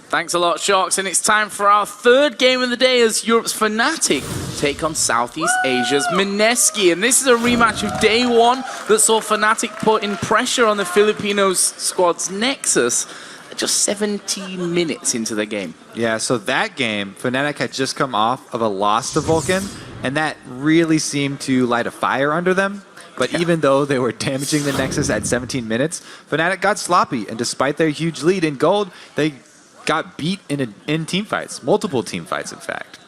Thanks a lot, Sharks, and it's time for our third game of the day as Europe's Fnatic take on Southeast Asia's Miniski. And this is a rematch of day one that saw Fnatic putting pressure on the Filipinos squad's Nexus just 17 minutes into the game. Yeah, so that game, Fnatic had just come off of a loss to Vulcan, and that really seemed to light a fire under them. But even though they were damaging the Nexus at 17 minutes, Fnatic got sloppy, and despite their huge lead in gold, they got beat in team fights, multiple team fights, in fact.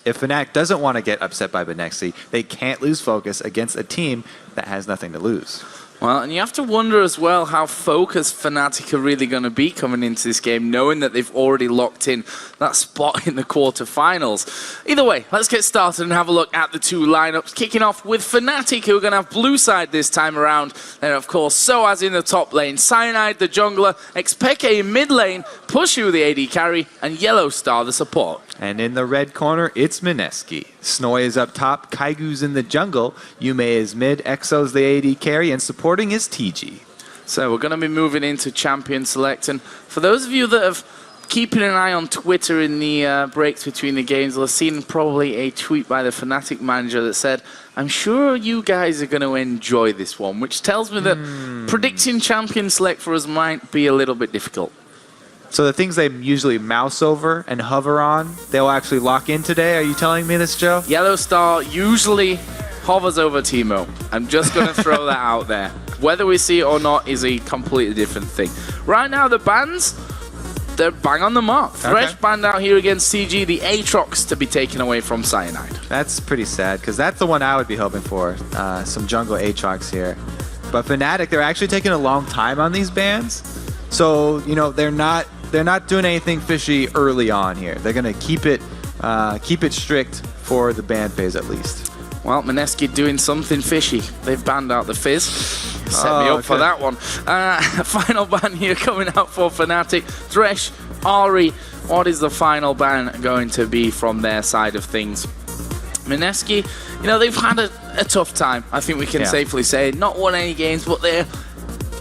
If Fnatic doesn't want to get upset by Miniski, they can't lose focus against a team that has nothing to lose. Well, and you have to wonder as well how focused Fnatic are really going to be coming into this game, knowing that they've already locked in that spot in the quarterfinals. Either way, let's get started and have a look at the two lineups. Kicking off with Fnatic, who are going to have blue side this time around. Then, of course, Soaz in the top lane, Cyanide the jungler, Xpeke in mid lane, Pushu the AD carry, and Yellow Star the support. And in the red corner, it's Miniski. Snoy is up top, Kaigu's in the jungle, Yume is mid, Exo's the AD carry, and supporting is TG. So we're going to be moving into champion select. And for those of you that have keeping an eye on Twitter in the breaks between the games, will have seen probably a tweet by the Fnatic manager that said, "I'm sure you guys are going to enjoy this one," which tells me that predicting champion select for us might be a little bit difficult. So the things they usually mouse over and hover on, they'll actually lock in today? Are you telling me this, Joe? Yellow Star usually hovers over Teemo. I'm just going to throw that out there. Whether we see it or not is a completely different thing. Right now, the bans, they're bang on the mark. Thresh banned out here against CG, the Aatrox to be taken away from Cyanide. That's pretty sad, because that's the one I would be hoping for, some jungle Aatrox here. But Fnatic, they're actually taking a long time on these bans. So, you know, they're not doing anything fishy early on here. They're going to keep it strict for the ban phase at least. Well, Miniski doing something fishy. They've banned out the Fizz. Set me up for that one. Final ban here coming out for Fnatic. Thresh, Ari, what is the final ban going to be from their side of things? Miniski, you know, they've had a tough time, I think we can safely say. Not won any games, but they're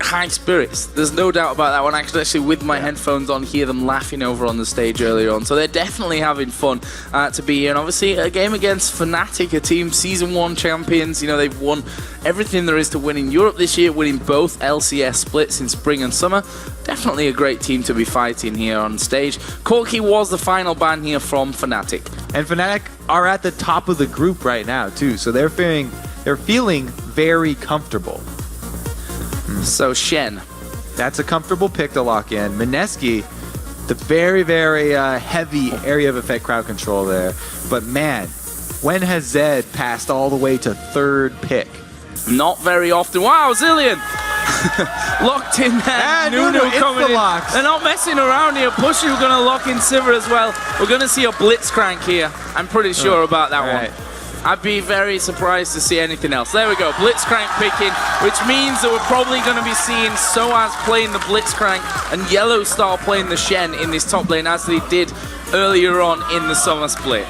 high spirits. There's no doubt about that one. I could actually, with my headphones on, hear them laughing over on the stage earlier on. So they're definitely having fun to be here. And obviously, a game against Fnatic, a team Season 1 champions. You know, they've won everything there is to win in Europe this year, winning both LCS splits in spring and summer. Definitely a great team to be fighting here on stage. Corki was the final ban here from Fnatic. And Fnatic are at the top of the group right now, too. So they're feeling very comfortable. So Shen. That's a comfortable pick to lock in. Miniski, the very, very heavy area of effect crowd control there. But man, when has Zed passed all the way to third pick? Not very often. Wow, Zillion! Locked in there. Nunu coming in. They're not messing around here. Pushu going to lock in Sivir as well. We're going to see a Blitzcrank here. I'm pretty sure about that one. I'd be very surprised to see anything else. There we go, Blitzcrank picking, which means that we're probably going to be seeing Soaz playing the Blitzcrank and Yellow Star playing the Shen in this top lane, as they did earlier on in the summer split.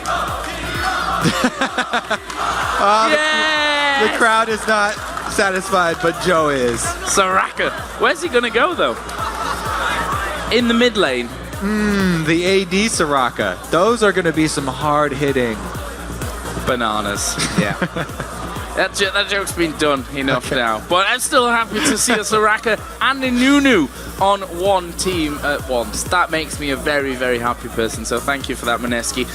The crowd is not satisfied, but Joe is. Soraka. Where's he going to go, though? In the mid lane. The AD Soraka. Those are going to be some hard-hitting bananas. Yeah. That joke's been done enough now. But I'm still happy to see a Soraka and a Nunu on one team at once. That makes me a very, very happy person. So thank you for that, Miniski.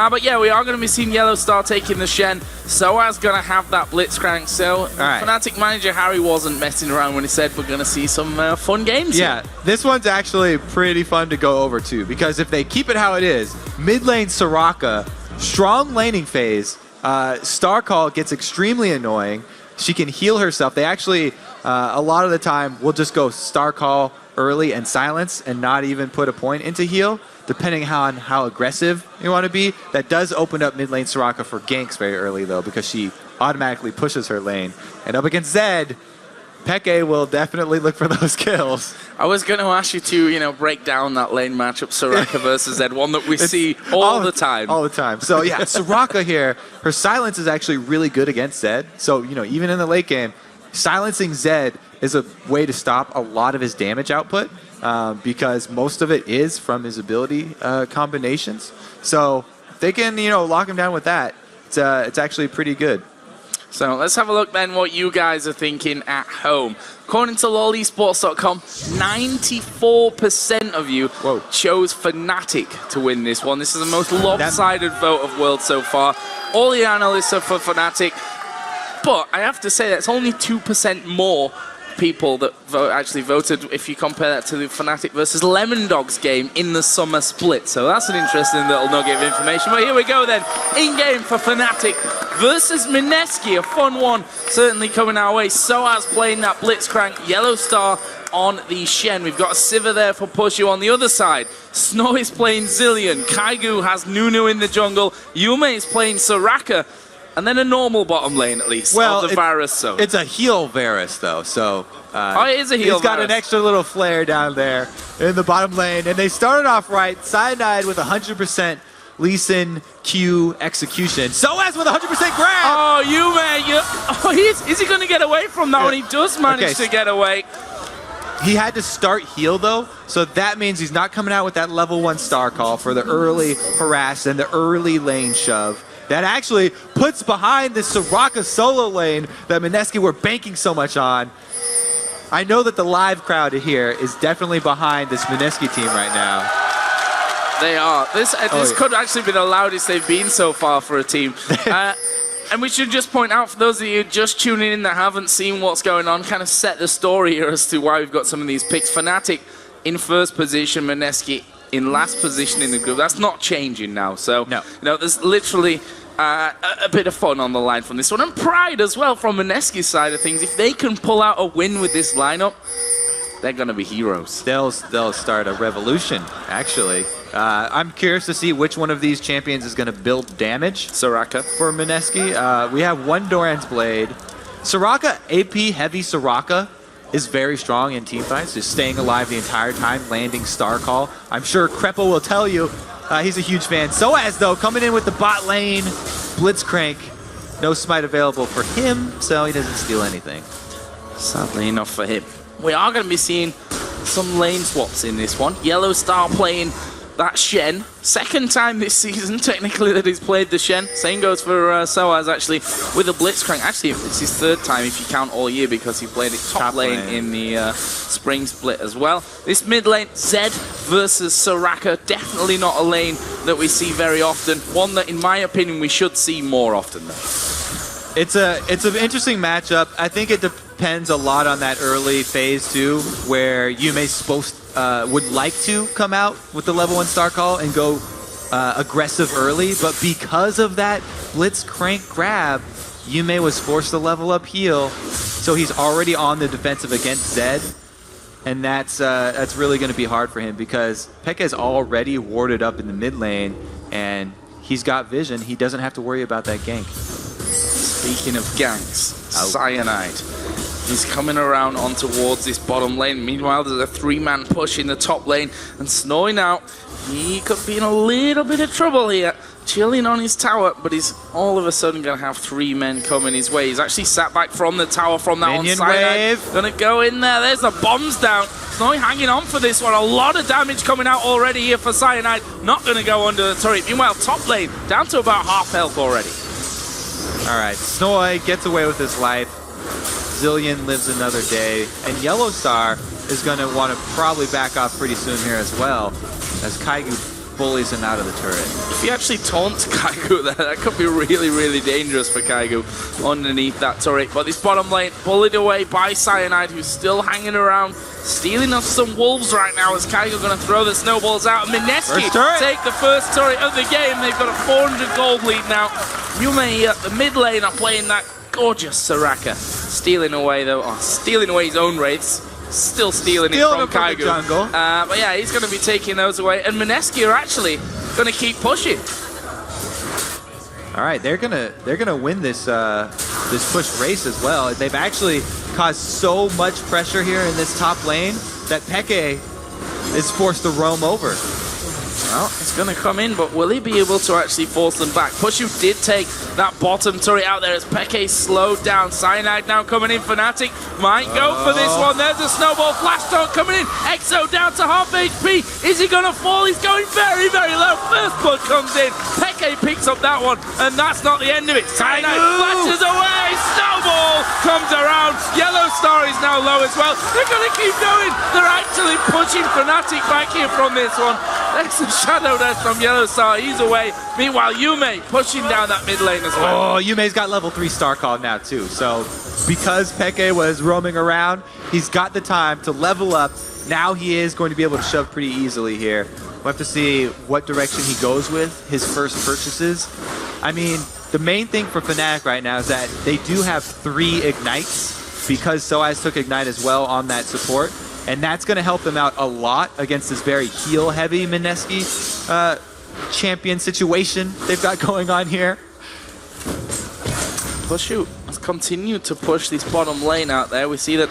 But yeah, we are going to be seeing Yellow Star taking the Shen. Soaz going to have that Blitzcrank. So Fnatic manager Harry wasn't messing around when he said we're going to see some fun games. Yeah, this one's actually pretty fun to go over too. Because if they keep it how it is, mid lane Soraka, strong laning phase, Star Call gets extremely annoying. She can heal herself. They actually, a lot of the time, will just go Star Call early and silence and not even put a point into heal, depending on how aggressive you want to be. That does open up mid lane Soraka for ganks very early, though, because she automatically pushes her lane. And up against Zed, Peke will definitely look for those kills. I was going to ask you to, you know, break down that lane matchup, Soraka versus Zed, one that we see all the time. All the time. So yeah, Soraka here, her silence is actually really good against Zed. So, you know, even in the late game, silencing Zed is a way to stop a lot of his damage output. because most of it is from his ability combinations. So if they can, lock him down with that, it's actually pretty good. So let's have a look then what you guys are thinking at home. According to lolesports.com, 94% of you chose Fnatic to win this one. This is the most lopsided vote of World so far. All the analysts are for Fnatic. But I have to say that's only 2% more people that actually voted if you compare that to the Fnatic versus Lemon Dogs game in the summer split. So that's an interesting little nugget of information. But here we go then. In-game for Fnatic versus Miniski. A fun one certainly coming our way. Soaz playing that Blitzcrank. Yellow Star on the Shen. We've got a Sivir there for Pushu on the other side. Snow is playing Zillion. Kaigu has Nunu in the jungle. Yume is playing Soraka. And then a normal bottom lane, at least, of the Varus. So it's a heal Varus, though. So it is a heal He's got an extra little flare down there in the bottom lane. And they started off right. Cyanide with 100% Lee Sin Q execution. Soaz with 100% grab. Oh, Yume. Is he going to get away from that one? He does manage to get away. He had to start heal, though, so that means he's not coming out with that level 1 star call for the early harass and the early lane shove. That actually puts behind this Soraka solo lane that Miniski were banking so much on. I know that the live crowd here is definitely behind this Miniski team right now. They are. This could actually be the loudest they've been so far for a team. And we should just point out, for those of you just tuning in that haven't seen what's going on, kind of set the story here as to why we've got some of these picks. Fnatic in first position, Miniski in last position in the group. That's not changing now. So, there's literally a bit of fun on the line from this one. And pride as well from Miniski's side of things. If they can pull out a win with this lineup, they're going to be heroes. They'll start a revolution, actually. I'm curious to see which one of these champions is going to build damage. Soraka. For Miniski. We have one Doran's Blade. Soraka, AP heavy Soraka, is very strong in teamfights, just staying alive the entire time, landing Star Call. I'm sure Krepo will tell you he's a huge fan. Soaz, though, coming in with the bot lane, Blitzcrank. No smite available for him, so he doesn't steal anything. Sadly enough for him. We are going to be seeing some lane swaps in this one. Yellow Star playing that Shen. Second time this season, technically, that he's played the Shen. Same goes for Soaz, actually, with a Blitzcrank. Actually, it's his third time if you count all year, because he played it top lane in the spring split as well. This mid lane, Zed versus Soraka, definitely not a lane that we see very often. One that, in my opinion, we should see more often, though. It's an interesting matchup. I think it depends a lot on that early phase, too, where Yume would like to come out with the level 1 star call and go aggressive early, but because of that Blitzcrank grab, Yume was forced to level up heal, so he's already on the defensive against Zed, and that's really going to be hard for him because Pekka's already warded up in the mid lane, and he's got vision. He doesn't have to worry about that gank. Speaking of ganks, Cyanide. He's coming around on towards this bottom lane. Meanwhile, there's a 3-man push in the top lane. And Snowy now, he could be in a little bit of trouble here. Chilling on his tower, but he's all of a sudden going to have 3 men coming his way. He's actually sat back from the tower from that Minion one. wave. Going to go in there. There's the bombs down. Snowy hanging on for this one. A lot of damage coming out already here for Cyanide. Not going to go under the turret. Meanwhile, top lane down to about half health already. All right, Snowy gets away with his life. Zillion lives another day, and Yellow Star is going to want to probably back off pretty soon here as well, as Kaigu bullies him out of the turret. If he actually taunts Kaigu there, that could be really, really dangerous for Kaigu underneath that turret. But this bottom lane bullied away by Cyanide, who's still hanging around, stealing us some wolves right now as Kaigu going to throw the snowballs out. Miniski take the first turret of the game. They've got a 400 gold lead now. Yume at the mid lane are playing that gorgeous Soraka. Stealing away, though, stealing away his own wraiths. Still stealing it from Kaigu. But yeah, he's going to be taking those away. And Miniski are actually going to keep pushing. All right, they're gonna win this this push race as well. They've actually caused so much pressure here in this top lane that Peke is forced to roam over. Well, it's going to come in, but will he be able to actually force them back? Pushu did take that bottom turret out there as Peke slowed down. Cyanide now coming in. Fnatic might go for this one. There's a snowball flash dart coming in. Exo down to half HP. Is he going to fall? He's going very, very low. First blood comes in. Peke picks up that one, and that's not the end of it. Cyanide flashes away. Snowball comes around. Yellow Star is now low as well. They're going to keep going. They're actually pushing Fnatic back here from this one. There's a Shadow Dash from Yellow Star. He's away. Meanwhile, Yume pushing down that mid lane as well. Oh, Yume's got level 3 Star Call now too. So because Peke was roaming around, he's got the time to level up. Now he is going to be able to shove pretty easily here. We'll have to see what direction he goes with his first purchases. I mean, the main thing for Fnatic right now is that they do have 3 Ignites because Soaz took Ignite as well on that support. And that's going to help them out a lot against this very heal-heavy Miniski champion situation they've got going on here. Pushu has continued to push this bottom lane out there. We see that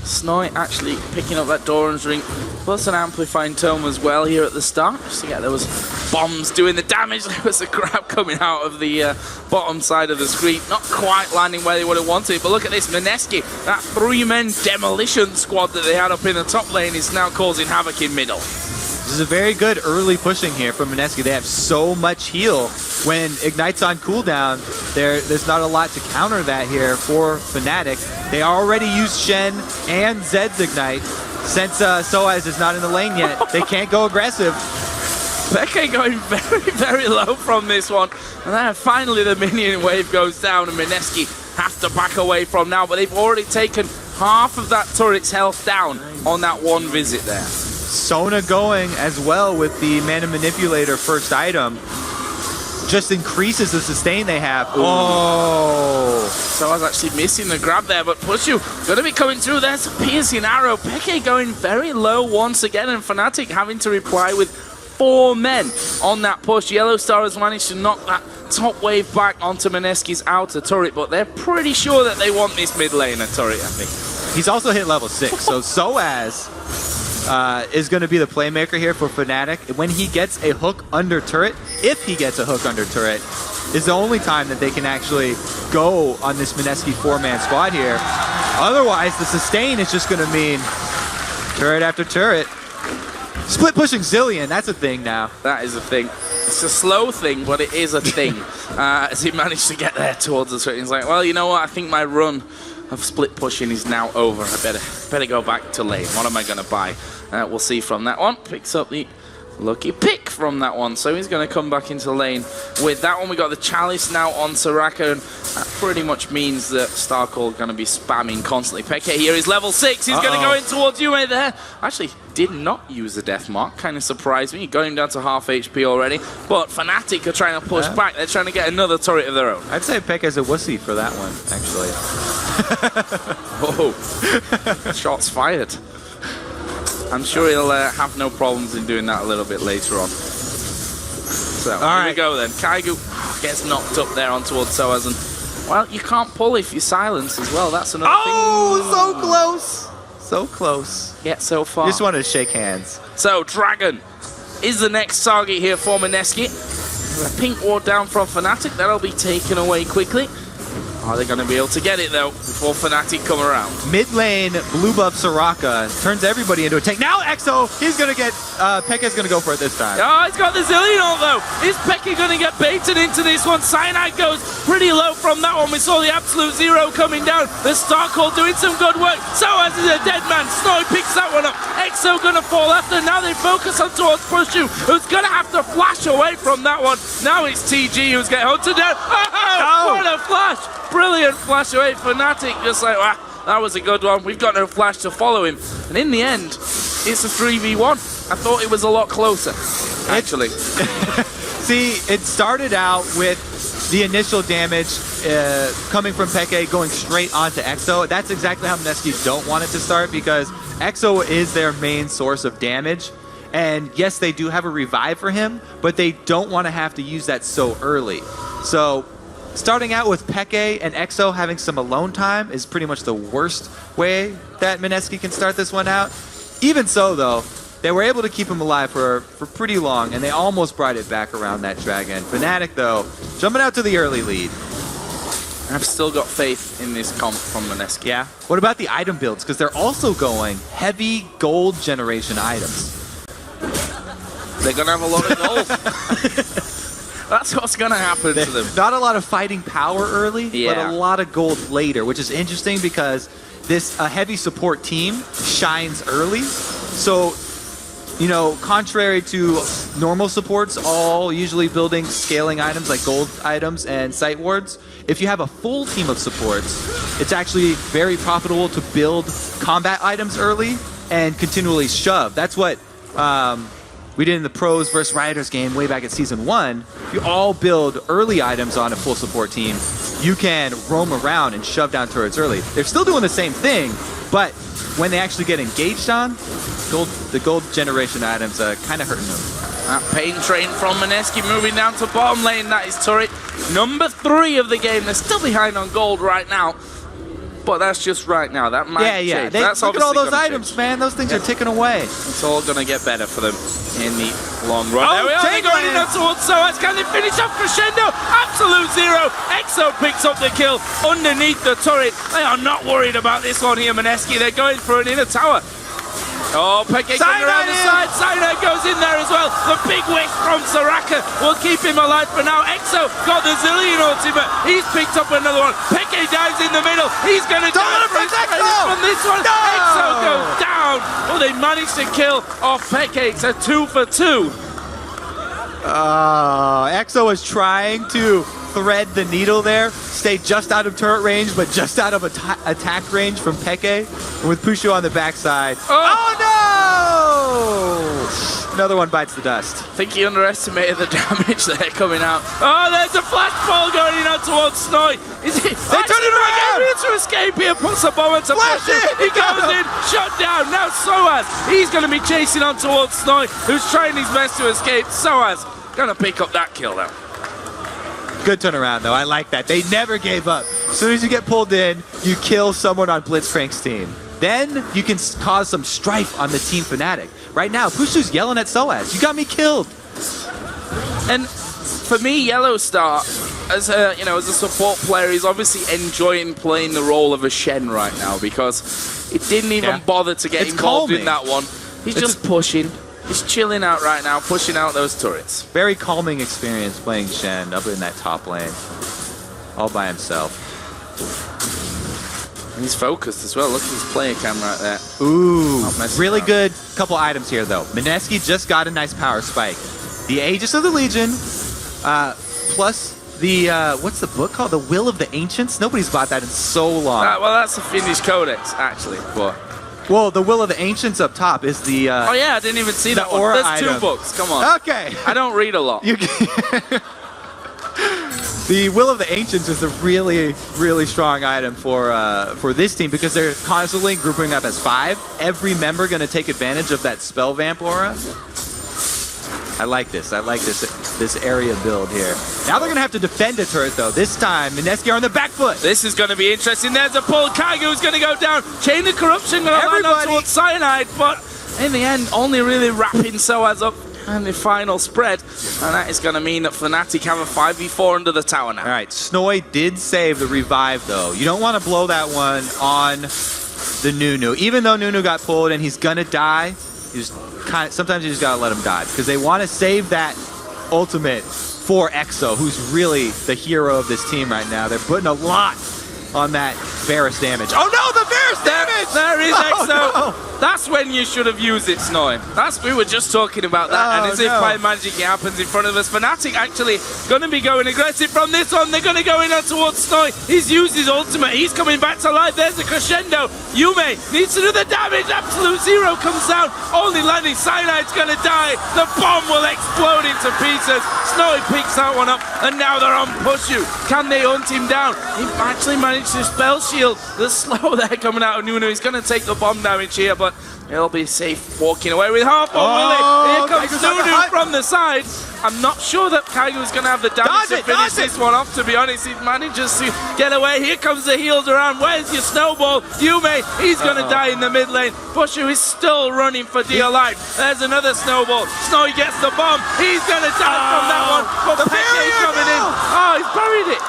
Snoy actually picking up that Doran's ring, plus an amplifying tome as well here at the start. Just to get those bombs doing the damage. There was a grab coming out of the bottom side of the screen. Not quite landing where they would have wanted, but look at this. Miniski, that 3-man demolition squad that they had up in the top lane is now causing havoc in middle. This is a very good early pushing here from Miniski. They have so much heal. When Ignite's on cooldown, there's not a lot to counter that here for Fnatic. They already used Shen and Zed's Ignite. Since Soaz is not in the lane yet, they can't go aggressive. Peke going very, very low from this one. And then finally the minion wave goes down and Miniski have to back away from now. But they've already taken half of that turret's health down on that one visit there. Sona going as well with the Mana Manipulator first item. Just increases the sustain they have. Oh! So I was actually missing the grab there, but Pushu going to be coming through. There's a piercing arrow. Peke going very low once again, and Fnatic having to reply with 4 men on that push. Yellow Star has managed to knock that top wave back onto Miniski's outer turret, but they're pretty sure that they want this mid laner turret, I think. He's also hit level 6, so Soaz is going to be the playmaker here for Fnatic. When he gets a hook under turret, if he gets a hook under turret, is the only time that they can actually go on this Miniski 4-man squad here. Otherwise, the sustain is just going to mean turret after turret. Split pushing Zillion, that's a thing now. That is a thing. It's a slow thing, but it is a thing. As he managed to get there towards the turret, he's like, well, you know what, I think my run of split pushing is now over. I better go back to lane. What am I going to buy? We'll see from that one. Picks up the lucky pick from that one. So he's going to come back into lane with that one. We got the Chalice now on Soraka, and that pretty much means that Starcall is going to be spamming constantly. Peke here is level 6. He's going to go in towards Yume there. Actually, did not use the death mark. Kind of surprised me. He got him down to half HP already. But Fnatic are trying to push back. They're trying to get another turret of their own. I'd say Peke's a wussy for that one, actually. Oh, shots fired. I'm sure he'll have no problems in doing that a little bit later on. So, here we go then. Kaigu gets knocked up there on towards Soaz, and, well, you can't pull if you silence as well. That's another thing. Oh, so close. So close. Yet so far. Just wanted to shake hands. So, Dragon is the next target here for Miniski. A pink ward down from Fnatic. That'll be taken away quickly. Are they going to be able to get it, though, before Fnatic come around? Mid lane, blue buff Soraka turns everybody into a tank. Now Exo, he's going to get, Peke's going to go for it this time. Oh, he's got the Zillion ult, though. Is Peke going to get baited into this one? Cyanide goes pretty low from that one. We saw the absolute zero coming down. The Starcall doing some good work. Soaz is a dead man. Snow picks that one up. Exo going to fall after. Now they focus on towards Pushu, who's going to have to flash away from that one. Now it's TG who's getting hunted down. Oh, what a flash. Brilliant flash away. Fnatic just like, wow, that was a good one. We've got no flash to follow him. And in the end, it's a 3v1. I thought it was a lot closer, actually. See, it started out with the initial damage coming from Peke going straight onto Exo. That's exactly how Miniski don't want it to start, because Exo is their main source of damage. And yes, they do have a revive for him, but they don't want to have to use that so early. So starting out with Peke and Exo having some alone time is pretty much the worst way that Miniski can start this one out. Even so, though, they were able to keep him alive for pretty long, and they almost brought it back around that dragon. Fnatic, though, jumping out to the early lead. I've still got faith in this comp from Miniski. Yeah. What about the item builds? Because they're also going heavy gold generation items. They're going to have a lot of gold. That's what's going to happen to them. Not a lot of fighting power early, yeah, but a lot of gold later, which is interesting because this heavy support team shines early. So, you know, contrary to normal supports, all usually building scaling items like gold items and site wards, if you have a full team of supports, it's actually very profitable to build combat items early and continually shove. That's what we did in the Pros versus Rioters game way back at Season 1. You all build early items on a full support team. You can roam around and shove down turrets early. They're still doing the same thing, but when they actually get engaged on, the gold generation items kind of hurting them. That pain train from Miniski moving down to bottom lane. That is turret number 3 of the game. They're still behind on gold right now, but that's just right now. That might change. That's look at all those items, man. Those things are ticking away. It's all going to get better for them in the long run. Oh, there we are. They're going in towards Soaz. Can they finish off Crescendo? Absolute zero. Exo picks up the kill underneath the turret. They are not worried about this one here, Miniski. They're going for an inner tower. Oh, Peke coming around the side. Cyanide goes in there as well. The big wish from Soraka will keep him alive for now. Exo got the Zillion ultimate. He's picked up another one. Peke dives in the middle. He's going to die from this one. No! Exo goes down. Well, they managed to kill off Peke. It's a 2 for 2. Exo was trying to thread the needle there, stay just out of turret range, but just out of attack range from Peke, with Pushu on the backside. Oh no! Another one bites the dust. I think he underestimated the damage there coming out. Oh, there's a flash ball going in out towards Snoy. Is it? They turn it around! Able to escape here, puts a bomb into Pushu. He goes in, shut down. Now Soaz, he's going to be chasing on towards Snoy, who's trying his best to escape. Soaz going to pick up that kill though. Good turnaround, though. I like that. They never gave up. As soon as you get pulled in, you kill someone on Blitzcrank's team. Then you can cause some strife on the Team Fnatic. Right now, Pushu's yelling at Soaz. You got me killed. And for me, Yellowstar, as a support player, he's obviously enjoying playing the role of a Shen right now because it didn't even bother to get involved in that one. He's just pushing. He's chilling out right now, pushing out those turrets. Very calming experience playing Shen up in that top lane, all by himself. And he's focused as well. Look at his player cam right there. Ooh, really good couple items here though. Miniski just got a nice power spike. The Aegis of the Legion, plus the, what's the book called? The Will of the Ancients? Nobody's bought that in so long. Well, that's the Finnish Codex, actually. But well, the Will of the Ancients up top is the... oh yeah, I didn't even see that one. There's item. 2 books, come on. Okay. I don't read a lot. The Will of the Ancients is a really, really strong item for this team because they're constantly grouping up as 5. Every member going to take advantage of that spell vamp aura. I like this. I like this area build here. Now they're going to have to defend a turret, though. This time, Miniski are on the back foot. This is going to be interesting. There's a pull. Kaigo's going to go down. Chain of Corruption going to land up towards Cyanide, but in the end, only really wrapping Soaz up in the final spread. And that is going to mean that Fnatic have a 5v4 under the tower now. All right, Snoy did save the revive, though. You don't want to blow that one on the Nunu. Even though Nunu got pulled and he's going to die, sometimes you just gotta let him die because they want to save that ultimate for Exo, who's really the hero of this team right now. They're putting a lot on that Varus damage. Oh no, the Varus damage! There is Exo. No. That's when you should have used it, Snoy. We were just talking about that, and as if by magic it happens in front of us. Fnatic actually going to be going aggressive from this one. They're going to go in towards Snoy. He's used his ultimate. He's coming back to life. There's the Crescendo. Yume needs to do the damage. Absolute zero comes down. Only landing. Cyanide's going to die. The bomb will explode into pieces. Snoy picks that one up, and now they're on Pushu. Can they hunt him down? He actually managed to spell shield the slow there coming out of Nunu. He's going to take the bomb damage here, but he'll be safe walking away with half on Willie. Here comes Nunu from the side. I'm not sure that Kaigo's going to have the damage to finish this one off, to be honest. He manages to get away. Here comes the heals around. Where's your snowball? Yume, he's going to die in the mid lane. Pushu is still running for dear life. There's another snowball. Snowy gets the bomb. He's going to die from that one. But Peke coming in. Oh, he's buried it.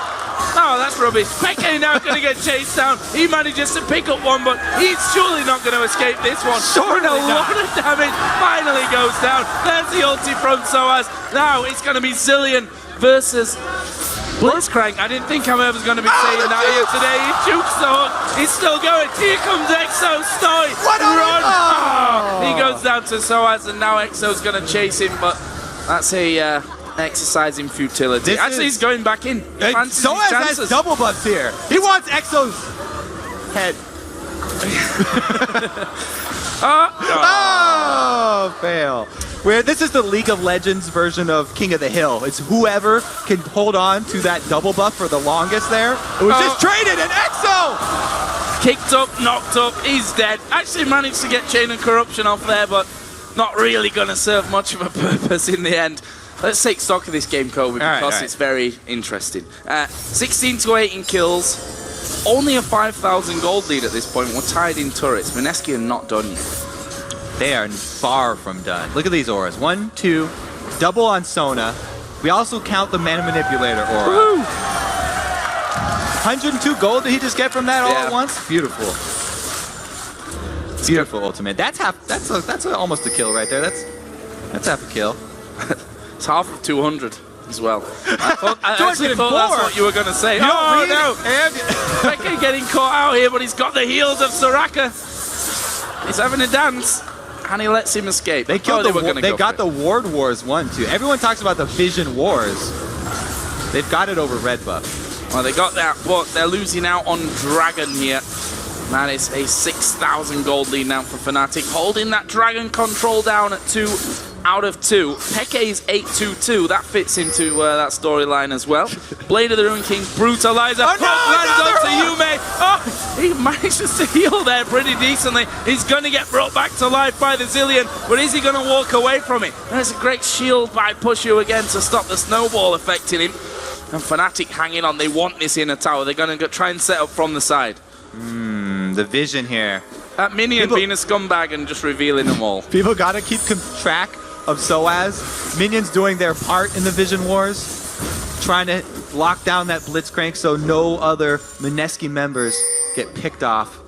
Oh, that's rubbish. Peke now going to get chased down. He manages to pick up one, but he's surely not going to escape this one. Doing a lot of damage. Finally goes down. There's the ulti from Soaz. Now it's going to be Zilean versus Blitzcrank. I didn't think I was going to be saying that here today. He jukes the hook. He's still going. Here comes Exo. Snowy. Run. Oh, he goes down to Soaz, and now Exo's going to chase him, but that's a... exercise in futility. Actually, he's going back in. Soaz has double buffs here. He wants Exo's head. Oh, fail. Where this is the League of Legends version of King of the Hill. It's whoever can hold on to that double buff for the longest there. It was just traded, and Exo! Kicked up, knocked up, he's dead. Actually managed to get Chain of Corruption off there, but not really going to serve much of a purpose in the end. Let's take stock of this game, Kobe, because it's very interesting. 16 to 8 in kills. Only a 5,000 gold lead at this point. We're tied in turrets. Miniski are not done yet. They are far from done. Look at these auras. 1, 2, double on Sona. We also count the Mana Manipulator aura. Woo! 102 gold did he just get from that all at once? Beautiful. Beautiful ultimate. That's almost a kill right there. That's half a kill. It's half of 200 as well. I actually thought that's what you were going to say. Oh, no! Peke getting caught out here, but he's got the heels of Soraka. He's having a dance, and he lets him escape. They killed they got the Ward Wars 1, too. Everyone talks about the Vision Wars. They've got it over red buff. Well, they got that, but they're losing out on Dragon here. That is a 6,000 gold lead now for Fnatic, holding that Dragon control down at 2 out of 2. Peke's 8-2-2. That fits into that storyline as well. Blade of the Ruin King, Brutalizer. Lands onto Yume. Oh, he manages to heal there pretty decently. He's going to get brought back to life by the Zilean, but is he going to walk away from it? There's a great shield by Pushu again to stop the snowball affecting him. And Fnatic hanging on. They want this inner tower. They're going to try and set up from the side. The vision here. That minion being a scumbag and just revealing them all. People got to keep track of Soaz. Minions doing their part in the Vision Wars, trying to lock down that Blitzcrank so no other Miniski members get picked off.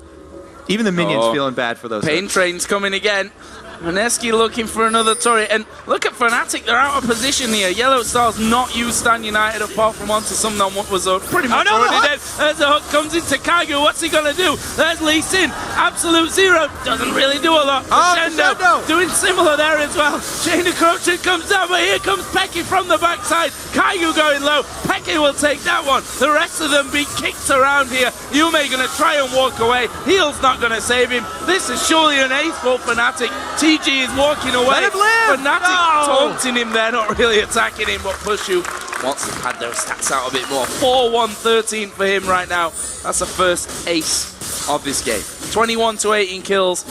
Even the minions feeling bad for those. Pain Train's coming again. Miniski looking for another turret, and look at Fnatic, they're out of position here. Yellow Star's not used Stan United apart from onto some that was pretty much already dead. There's a hook, comes into Kaigo, what's he gonna do? There's Lee Sin, Absolute Zero, doesn't really do a lot. Crescendo doing similar there as well. Chain of Corruption comes down, but here comes Peke from the backside. Kaigo going low, Peke will take that one. The rest of them be kicked around here. Yume gonna try and walk away. Heal's not gonna save him. This is surely an ace for Fnatic. TG is walking away. Let him live! Fnatic taunting him there, not really attacking him, but Pushu wants to pad those stats out a bit more. 4-1-13 for him right now. That's the first ace of this game. 21 to 18 kills.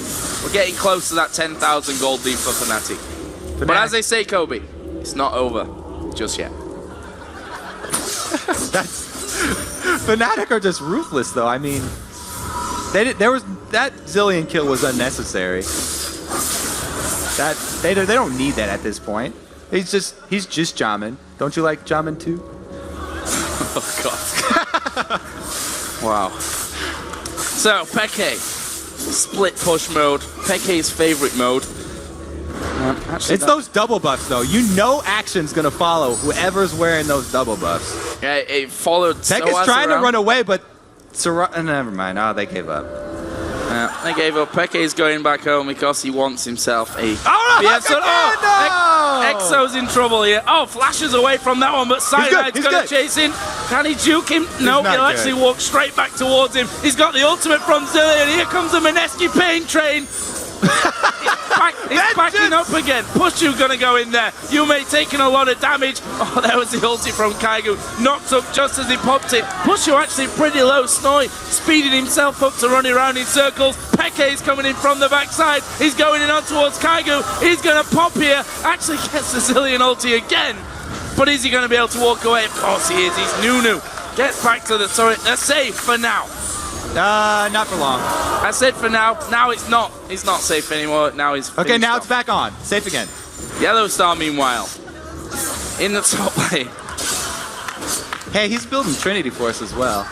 We're getting close to that 10,000 gold lead for Fnatic. But as they say, Kobe, it's not over just yet. Fnatic are just ruthless, though. I mean, that Zilean kill was unnecessary. They don't need that at this point. He's just jamming. Don't you like jamming too? Oh god. Wow. So Peke, split push mode. Peke's favorite mode. It's those double buffs though. You know action's gonna follow whoever's wearing those double buffs. Yeah, it followed. Peke's trying to run away, but never mind. Oh, they gave up. They gave up. Peke's going back home because he wants himself a... Exo's in trouble here. Oh, flashes away from that one, but Cyanide's going to chase in. Can he juke him? No, he'll actually walk straight back towards him. He's got the ultimate from Zilean. Here comes the Miniski Pain Train. He's backing up again. Pushu gonna go in there. Yume taking a lot of damage. Oh, there was the ulti from Kaigu. Knocked up just as he popped it. Pushu actually pretty low. Snoy speeding himself up to running around in circles. Peke is coming in from the backside. He's going in on towards Kaigu. He's gonna pop here. Actually gets the Zillion ulti again. But is he gonna be able to walk away? Of course he is. He's Nunu. Gets back to the turret. They're safe for now. Not for long. I said for now. Now it's not. He's not safe anymore. Now he's okay. Now off. It's back on. Safe again. Yellow Star, meanwhile, in the top lane. Hey, he's building Trinity Force as well.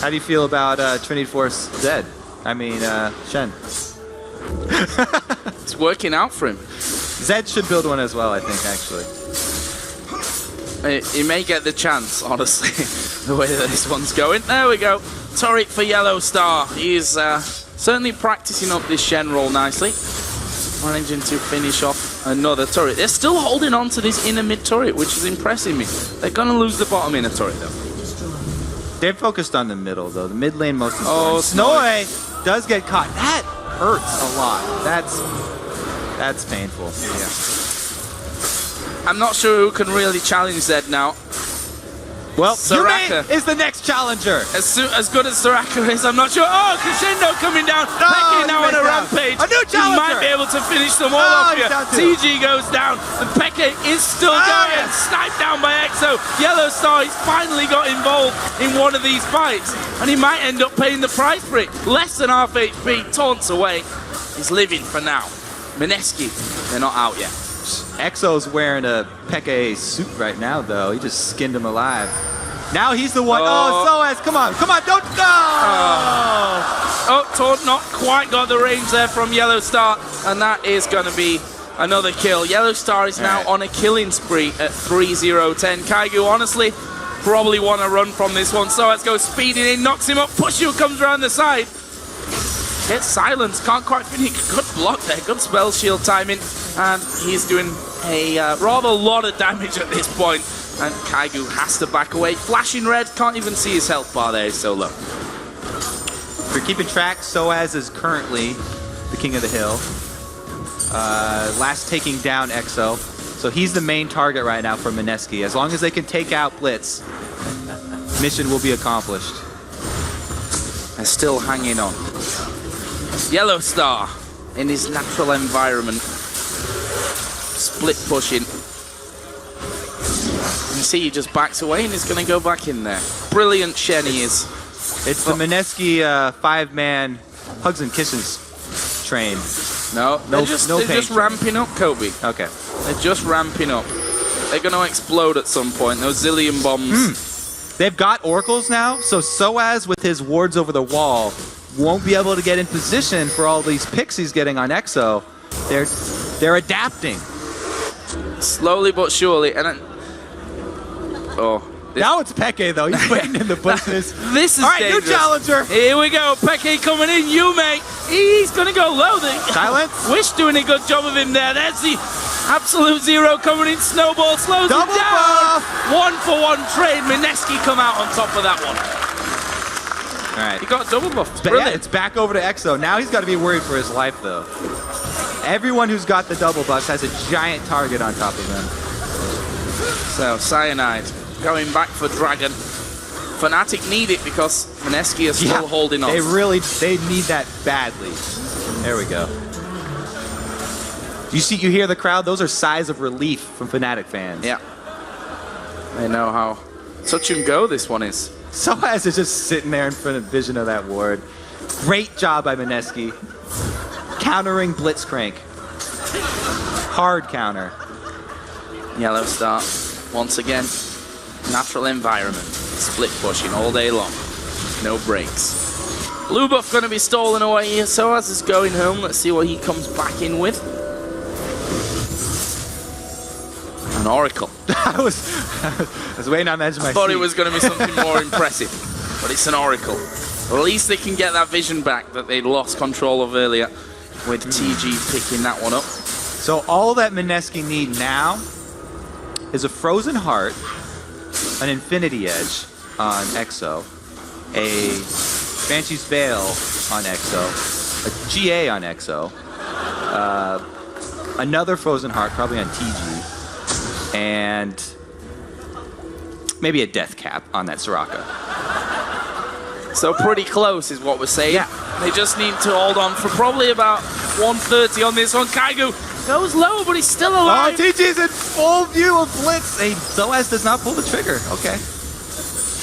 How do you feel about Trinity Force Zed? I mean, Shen. It's working out for him. Zed should build one as well, I think, actually. He may get the chance, honestly, the way that this one's going. There we go. Turret for Yellow Star. He's certainly practicing up this Shen roll nicely. Managing to finish off another turret. They're still holding on to this inner mid turret, which is impressing me. They're going to lose the bottom inner turret, though. They're focused on the middle, though. The mid lane most important. Oh, Snoy does get caught. That hurts a lot. That's painful. Yeah. I'm not sure who can really challenge Zed now. Well, Soraka Yume is the next challenger. As good as Soraka is, I'm not sure. Oh, Crescendo coming down. No, Peke now on a rampage. A new challenger. He might be able to finish them all off here. TG goes down, and Peke is still going. Yes. Sniped down by EXO. Yellow Star, he's finally got involved in one of these fights, and he might end up paying the price for it. Less than half HP, taunts away. He's living for now. Miniski, they're not out yet. EXO's wearing a Peke suit right now, though. He just skinned him alive. Now he's the one. Oh, Soaz, come on, don't go! Oh, Taunt not quite got the range there from Yellow Star, and that is going to be another kill. Yellow Star is now on a killing spree at 3-0-10. Kaigu, honestly, probably want to run from this one. Soaz goes speeding in, knocks him up. Pushu comes around the side. Gets silenced, can't quite finish. Good block there, good spell shield timing. And he's doing a rather lot of damage at this point. And Kaigu has to back away. Flashing red, can't even see his health bar there, he's so low. If you're keeping track, Soaz is currently the king of the hill. Last taking down EXO. So he's the main target right now for Miniski. As long as they can take out Blitz, mission will be accomplished. They're still hanging on. Yellow Star in his natural environment. Split pushing. You see he just backs away and he's going to go back in there. Brilliant Shen he is. It's the Miniski 5-man hugs and kisses train. They're just ramping up, Kobe. Okay. They're just ramping up. They're going to explode at some point. Those Zillion bombs. They've got oracles now, so Soaz with his wards over the wall won't be able to get in position for all these picks he's getting on EXO. They're adapting. Slowly but surely. And now it's Peke, though. He's waiting in the bushes. This is all right, dangerous. New challenger. Here we go. Peke coming in. Yume. He's going to go low. Silence. Wish doing a good job of him there. There's the absolute zero coming in. Snowball slows him Double down. buff. 1-for-1 trade. Miniski come out on top of that one. All right. He got double buff. Yeah, it's back over to EXO. Now he's got to be worried for his life, though. Everyone who's got the double buffs has a giant target on top of them. So, Cyanide going back for Dragon. Fnatic need it because Miniski is still holding on. They need that badly. There we go. You hear the crowd? Those are sighs of relief from Fnatic fans. Yeah. They know how touch and go this one is. Soaz is just sitting there in front of vision of that ward. Great job by Miniski. Countering Blitzcrank. Hard counter. Yellow Star, once again, natural environment. Split pushing all day long. No breaks. Blue buff going to be stolen away here. Soaz is going home. Let's see what he comes back in with. An Oracle. I was waiting on the edge of my seat. I thought it was going to be something more impressive, but it's an Oracle. At least they can get that vision back that they lost control of earlier with TG picking that one up. So all that Miniski need now is a Frozen Heart, an Infinity Edge on EXO, a Banshee's Veil on EXO, a GA on EXO, Another Frozen Heart, probably on TG. And maybe a Death Cap on that Soraka. So pretty close is what we're saying. Yeah. They just need to hold on for probably about 130 on this one. Kaigu goes low, but he's still alive. Oh, TG's in full view of Blitz. Hey, Zoas does not pull the trigger. Okay.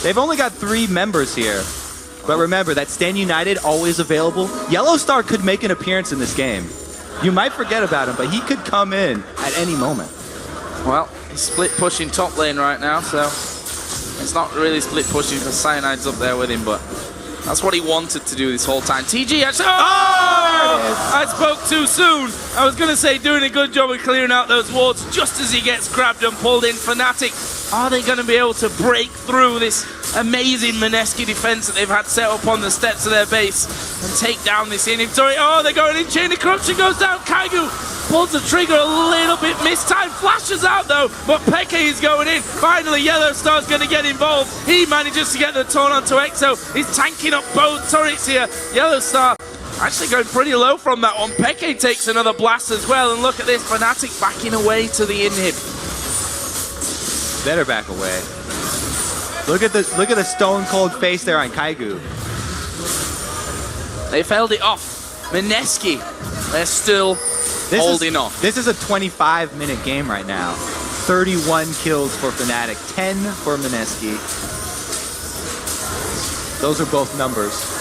They've only got 3 members here. But remember, that Stand United always available. Yellow Star could make an appearance in this game. You might forget about him, but he could come in at any moment. Well, he's split pushing top lane right now, so it's not really split pushing because Cyanide's up there with him, but that's what he wanted to do this whole time. TG actually... Oh! I spoke too soon. I was going to say doing a good job of clearing out those wards just as he gets grabbed and pulled in. Fnatic, are they going to be able to break through this amazing Miniski defense that they've had set up on the steps of their base and take down this inhibitor? Oh, they're going in. Chain of Corruption goes down. Kaigu pulls the trigger a little bit mistimed. Flashes out though, but Peke is going in. Finally, Yellow Star's going to get involved. He manages to get the turn onto Exo. He's tanking up both turrets here. Yellow Star actually going pretty low from that one. Peke takes another blast as well, and look at this, Fnatic backing away to the inhib. Better back away. Look at the stone cold face there on Kaigu. They failed it off. Miniski, they're still holding off. This is a 25-minute game right now. 31 kills for Fnatic, 10 for Miniski. Those are both numbers.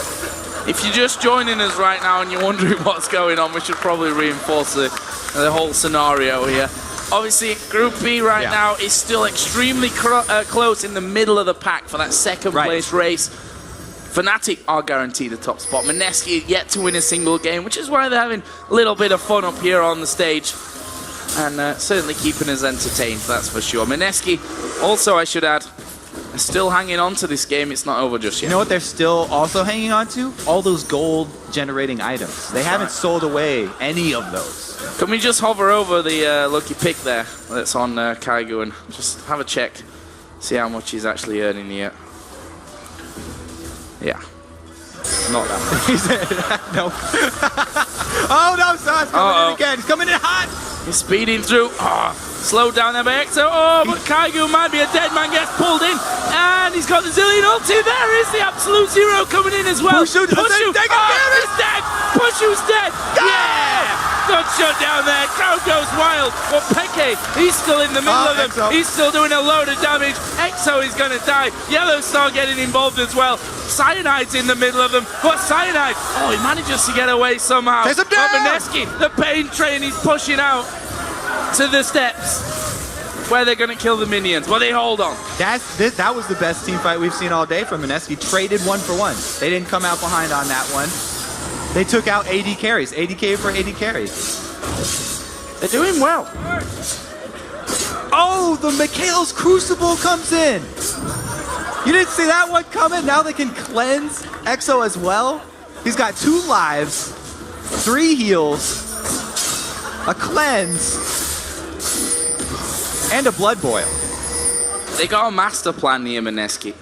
If you're just joining us right now and you're wondering what's going on, we should probably reinforce the whole scenario here. Obviously, Group B right now is still extremely close in the middle of the pack for that second place race. Fnatic are guaranteed the top spot. Miniski yet to win a single game, which is why they're having a little bit of fun up here on the stage. And certainly keeping us entertained, that's for sure. Miniski, also I should add, are still hanging on to this game. It's not over just yet. You know what they're still also hanging on to? All those gold-generating items. They haven't sold away any of those. Can we just hover over the lucky pick there that's on Kaigu and just have a check, see how much he's actually earning here? Yeah. Not that much. No. Oh no, Sauce coming in again. He's coming in hot. He's speeding through. Oh, slowed down there by Exo. Oh, but Kaigu might be a dead man, gets pulled in. And he's got the Zillion ulti. There is the Absolute Zero coming in as well. Pushu, he's dead. Pushu's dead. Yeah! Good shot down there. Crowd goes wild. But Peke, he's still in the middle of them. Exo. He's still doing a load of damage. Exo is going to die. Yellow Star getting involved as well. Cyanide's in the middle of them. But Cyanide, oh, he manages to get away somehow. Takes him down. Miniski, the pain train, he's pushing out to the steps where they're going to kill the minions. Well, they hold on. That was the best team fight we've seen all day from Miniski. Traded 1 for 1. They didn't come out behind on that one. They took out AD carries. ADK for AD carries. They're doing well. Oh, the Mikhail's Crucible comes in. You didn't see that one coming? Now they can cleanse Exo as well. He's got 2 lives, 3 heals, a cleanse, and a blood boil. They got a master plan here, Miniski.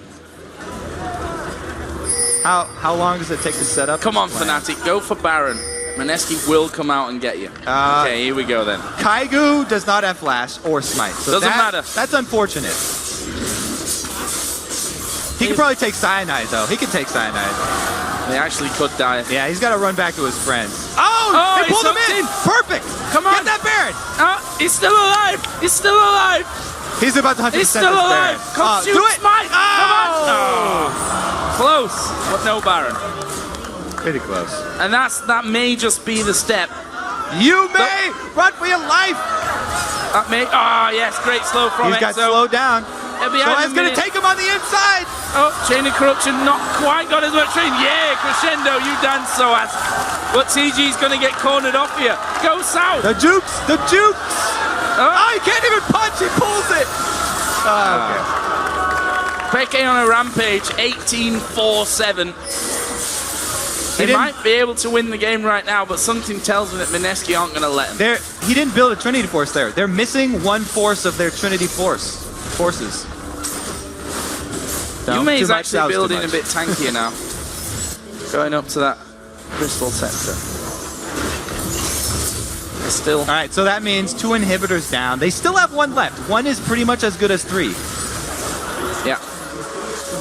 How long does it take to set up? Come on, Fnatic, go for Baron. Miniski will come out and get you. Okay, here we go then. Kaigu does not have flash or smite. So doesn't matter. That's unfortunate. He could probably take Cyanide, though. He could take Cyanide. They actually could die. Yeah, he's got to run back to his friends. Oh, they pulled him in. Perfect. Come on. Get that Baron. He's still alive. He's still alive. He's about to 100% He's still alive. Come shoot, do it. Smite. Come on. Oh. Close, but no Baron. Pretty close. And that may just be the step. You may run for your life. That may. Oh, yes, great slow from He's got Exo. slowed down. So it's going to take him on the inside. Oh, Chain of Corruption not quite got as much train. Yeah, Crescendo, you dance so as. But TG's going to get cornered off here. Go south. The jukes. Oh, he can't even punch. He pulls it. Okay. Peke on a rampage, 18-4-7. They might be able to win the game right now, but something tells me that Miniski aren't going to let him. He didn't build a Trinity Force there. They're missing 1 force of their Trinity forces. Yume's actually building a bit tankier now. Going up to that Crystal Scepter. still. All right, so that means 2 inhibitors down. They still have 1 left. 1 is pretty much as good as 3. Yeah.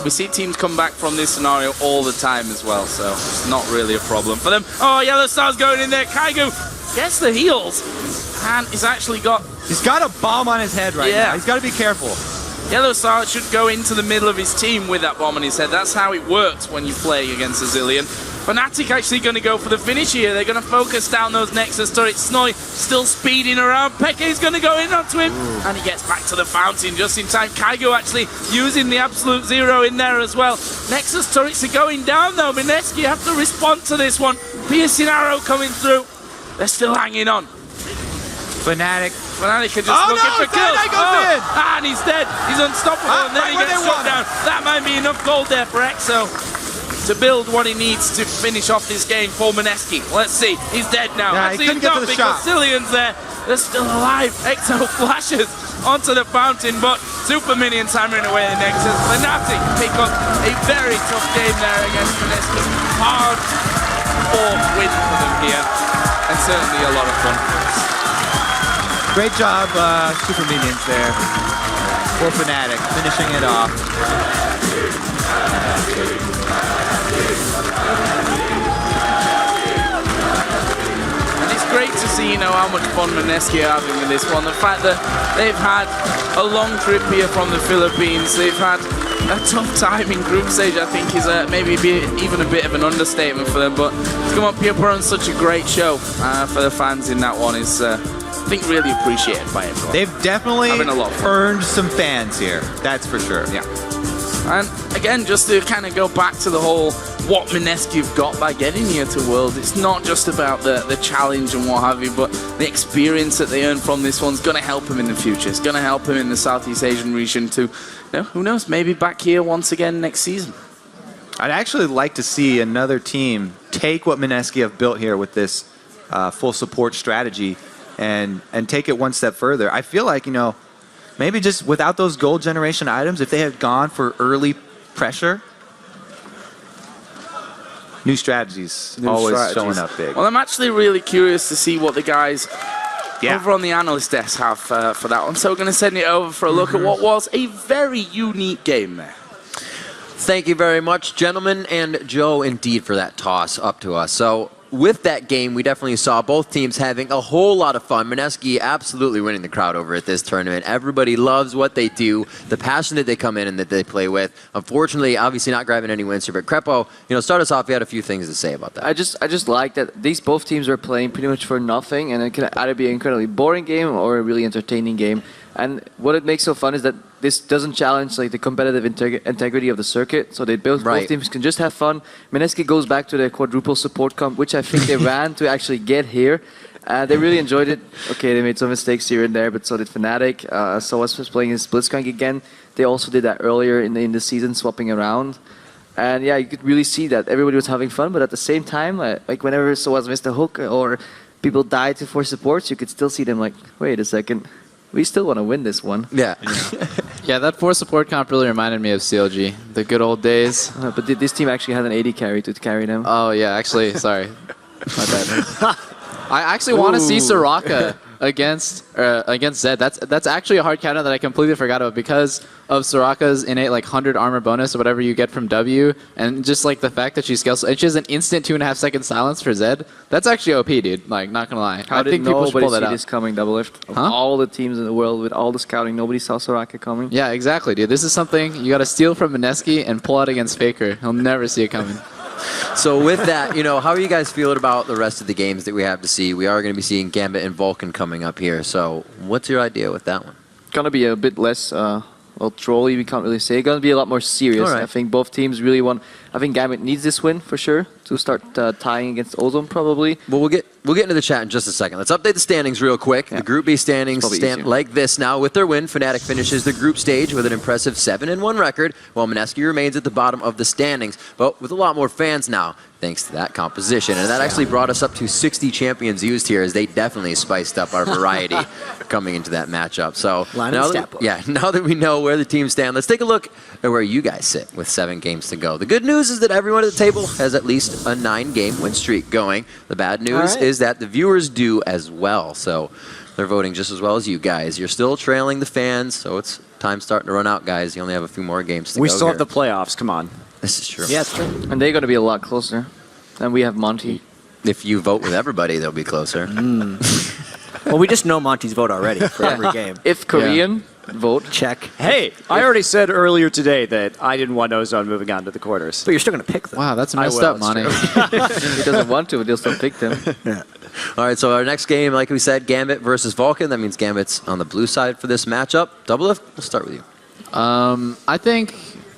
We see teams come back from this scenario all the time as well, so it's not really a problem for them. Oh, Yellow Star's going in there. Kaigo gets the heals, and he's actually got... He's got a bomb on his head right now. He's got to be careful. Yellow Star should go into the middle of his team with that bomb on his head. That's how it works when you play against a Zilean. Fnatic actually going to go for the finish here. They're going to focus down those Nexus turrets. Snoy still speeding around. Peke's going to go in onto him. And he gets back to the fountain just in time. Kaigo actually using the absolute zero in there as well. Nexus turrets are going down though. Miniski have to respond to this one. Piercing arrow coming through. They're still hanging on. Fnatic are just looking for kills. And he's dead. He's unstoppable. And then he gets shot down. That might be enough gold there for Exo to build what he needs to finish off this game for Miniski. Let's see. He's dead now. Yeah, Actually, he's not because Cillian's there. They're still alive. Exo flashes onto the fountain, but Super Minions hammering away the Nexus. Fnatic pick up a very tough game there against Miniski. Hard fought win for them here. And certainly a lot of fun. Great job, Super Minions there for Fnatic, finishing it off. And it's great to see, how much fun Miniski are having with this one. The fact that they've had a long trip here from the Philippines, they've had a tough time in group stage, I think is maybe even a bit of an understatement for them. But to come up here and put on such a great show for the fans in that one is... I think really appreciated by everyone. They've definitely earned some fans here, that's for sure. Yeah. And again, just to kind of go back to the whole what Miniski have got by getting here to Worlds, it's not just about the challenge and what have you, but the experience that they earn from this one's going to help him in the future. It's going to help him in the Southeast Asian region to, who knows, maybe back here once again next season. I'd actually like to see another team take what Miniski have built here with this full support strategy and take it one step further. I feel like, maybe just without those gold generation items, if they had gone for early pressure, new strategies showing up big. Well, I'm actually really curious to see what the guys over on the analyst desk have for that one. So we're going to send it over for a look at what was a very unique game there. Thank you very much, gentlemen, and Joe, indeed, for that toss up to us. So with that game, we definitely saw both teams having a whole lot of fun. Miniski absolutely winning the crowd over at this tournament. Everybody loves what they do, the passion that they come in and that they play with. Unfortunately, obviously not grabbing any wins here, but Crepo, start us off. You had a few things to say about that. I just like that these both teams were playing pretty much for nothing, and it can either be an incredibly boring game or a really entertaining game. And what it makes so fun is that this doesn't challenge the competitive integrity of the circuit. So both teams can just have fun. Miniski goes back to the quadruple support comp, which I think they ran to actually get here. They really enjoyed it. Okay, they made some mistakes here and there, but so did Fnatic. Soaz was playing his Blitzcrank again. They also did that earlier in the season, swapping around. And yeah, you could really see that everybody was having fun, but at the same time, like whenever Soaz missed a hook or people died for supports, you could still see them like, wait a second. We still want to win this one. Yeah. Yeah, that 4 support comp really reminded me of CLG, the good old days. But this team actually had an AD carry to carry them. Oh, yeah, actually, sorry. My bad. I actually want to see Soraka against Zed. That's actually a hard counter that I completely forgot about because of Soraka's innate 100 armor bonus or whatever you get from W, and just the fact that she scales. And she has an instant 2.5 second silence for Zed. That's actually OP, dude. Not gonna lie. I think people should pull that out. This coming, Doublelift. Of all the teams in the world with all the scouting, nobody saw Soraka coming. Yeah, exactly, dude. This is something you got to steal from Miniski and pull out against Faker. He'll never see it coming. So with that, how are you guys feeling about the rest of the games that we have to see? We are going to be seeing Gambit and Vulcan coming up here. So what's your idea with that one? Gonna be a bit less trolly, we can't really say. Gonna be a lot more serious. I think both teams really want. I think Gambit needs this win for sure to start tying against Ozone probably. Well, we'll get into the chat in just a second. Let's update the standings real quick. Yeah. The Group B standings stand like this now. With their win, Fnatic finishes the group stage with an impressive 7-1 record, while Miniski remains at the bottom of the standings, but with a lot more fans now, thanks to that composition. And that actually brought us up to 60 champions used here, as they definitely spiced up our variety coming into that matchup. So now that we know where the teams stand, let's take a look at where you guys sit with 7 games to go. The good news is that everyone at the table has at least a 9-game win streak going. The bad news is that the viewers do as well. So they're voting just as well as you guys. You're still trailing the fans, so it's time starting to run out, guys. You only have a few more games to go. We still here. have the playoffs. Come on. This is true. Yeah, it's true. And they're going to be a lot closer. And we have Monty. If you vote with everybody, they'll be closer. Well, we just know Monty's vote already for every game. If Korean, vote. Check. Hey, I already said earlier today that I didn't want Ozone moving on to the quarters. But you're still going to pick them. Wow, that's I messed will, up, it's Monty. He doesn't want to, but they'll still pick them. All right, so our next game, like we said, Gambit versus Vulcan. That means Gambit's on the blue side for this matchup. Double F, we'll start with you. I think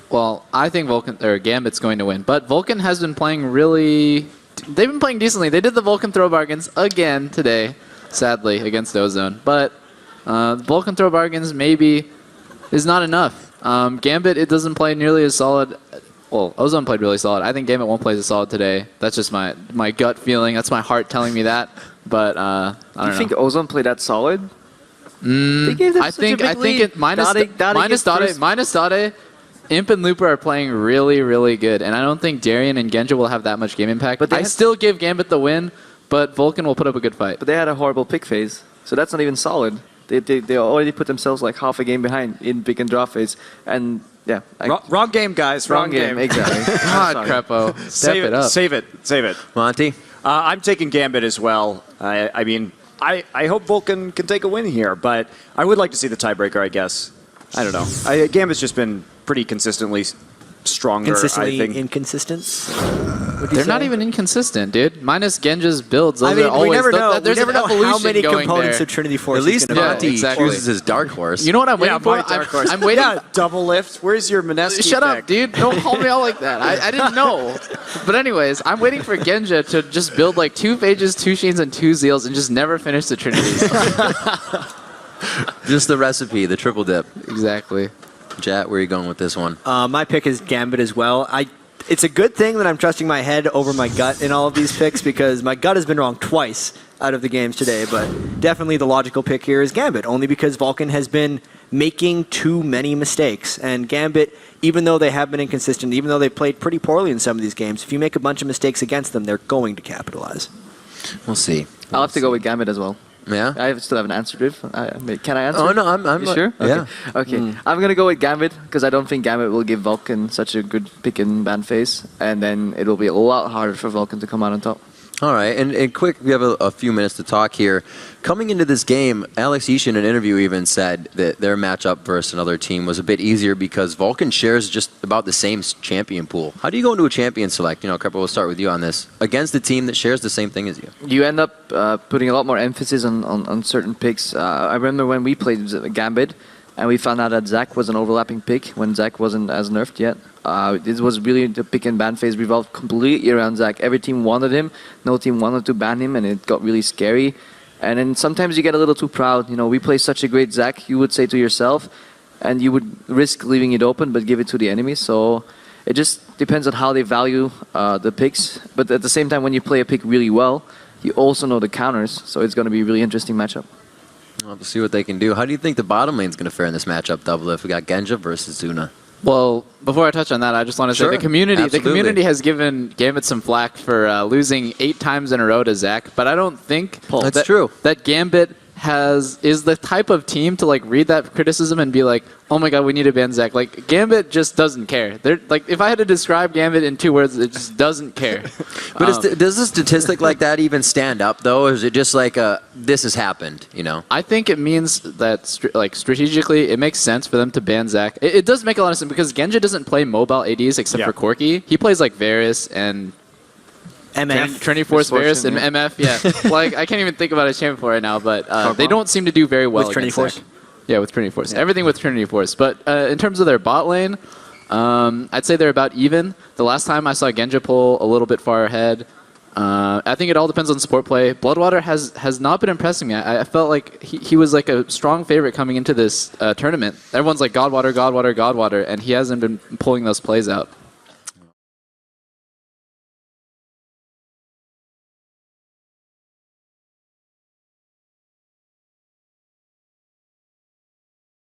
Vulcan or Gambit's going to win, but Vulcan has been playing really. They've been playing decently. They did the Vulcan throw bargains again today, sadly against Ozone. But Vulcan throw bargains maybe is not enough. Gambit, it doesn't play nearly as solid. Well, Ozone played really solid. I think Gambit won't play as solid today. That's just my gut feeling. That's my heart telling me that. But I don't know. You think Ozone played that solid? They gave them I such a think big lead. it minus Dade, Imp and Looper are playing really, really good, and I don't think Darien and Genja will have that much game impact. But I still give Gambit the win, but Vulcan will put up a good fight. But they had a horrible pick phase, so that's not even solid. They already put themselves like half a game behind in pick and draw phase, and yeah. Wrong game, guys. Wrong game. Exactly. God, Crepo, step it up. Save it. Monty? I'm taking Gambit as well. I mean, I hope Vulcan can take a win here, but I would like to see the tiebreaker, I guess. I don't know. Gambit's just been pretty consistently stronger, Consistently I think. inconsistent? They're not even inconsistent, dude. Minus Genja's builds. Those I mean, are always, we never know. There's we never an know how evolution many going components there. of Trinity Force At least is gonna Monty be. exactly. chooses his dark horse. You know what I'm waiting for? my dark horse. I'm waiting. Yeah, double lift. Where's your Miniski Shut up, pick? dude. Don't call me out like that. I didn't know. But anyways, I'm waiting for Genja to just build like 2 Phages, 2 Sheens, and 2 Zeals and just never finish the Trinities. Just the recipe, the triple dip. Exactly. Jat, where are you going with this one? My pick is Gambit as well. It's a good thing that I'm trusting my head over my gut in all of these picks because my gut has been wrong twice out of the games today, but definitely the logical pick here is Gambit, only because Vulcan has been making too many mistakes. And Gambit, even though they have been inconsistent, even though they played pretty poorly in some of these games, if you make a bunch of mistakes against them, they're going to capitalize. We'll see. I'll have to go with Gambit as well. Yeah? I still haven't answered it. Can I answer? Oh, no, I'm You sure? Yeah. Okay. I'm going to go with Gambit because I don't think Gambit will give Vulcan such a good pick and ban phase. And then it'll be a lot harder for Vulcan to come out on top. All right, and quick, we have a few minutes to talk here. Coming into this game, Alex Ishi in an interview even said that their matchup versus another team was a bit easier because Vulcan shares just about the same champion pool. How do you go into a champion select? You know, Crepo, we'll start with you on this. Against a team that shares the same thing as you. You end up putting a lot more emphasis on certain picks. I remember when we played Gambit, and we found out that Zac was an overlapping pick when Zac wasn't as nerfed yet. This was really the pick and ban phase revolved completely around Zac. Every team wanted him, no team wanted to ban him, and it got really scary. And then sometimes you get a little too proud. You know, we play such a great Zac, you would say to yourself, and you would risk leaving it open but give it to the enemy. So it just depends on how they value the picks. But at the same time, when you play a pick really well, you also know the counters, so it's going to be a really interesting matchup. We'll see what they can do. How do you think the bottom lane's going to fare in this matchup, Double If? We got Genja versus Zuna. Well, before I touch on that, I just want to say the community has given Gambit some flack for losing 8 times in a row to Zac, but I don't think That's true. that Gambit is the type of team to like read that criticism and be like, oh my god, we need to ban Zac. Like Gambit just doesn't care. They're like, if I had to describe Gambit in 2 words, it just doesn't care. But does a statistic like that even stand up though, or is it just like this has happened? You know, I think it means that strategically, it makes sense for them to ban Zac. It does make a lot of sense because Genja doesn't play mobile ADs except for Corki. He plays like Varus and MF. Trinity Force Varus and MF, yeah. Like I can't even think about his champion for right now, but they don't seem to do very well With Trinity against Force? Zac. Yeah, with Trinity Force. Everything with Trinity Force. But in terms of their bot lane, I'd say they're about even. The last time I saw Genja pull a little bit far ahead. I think it all depends on support play. Bloodwater has not been impressing me. I felt like he was like a strong favorite coming into this tournament. Everyone's like Godwater, Godwater, Godwater, and he hasn't been pulling those plays out.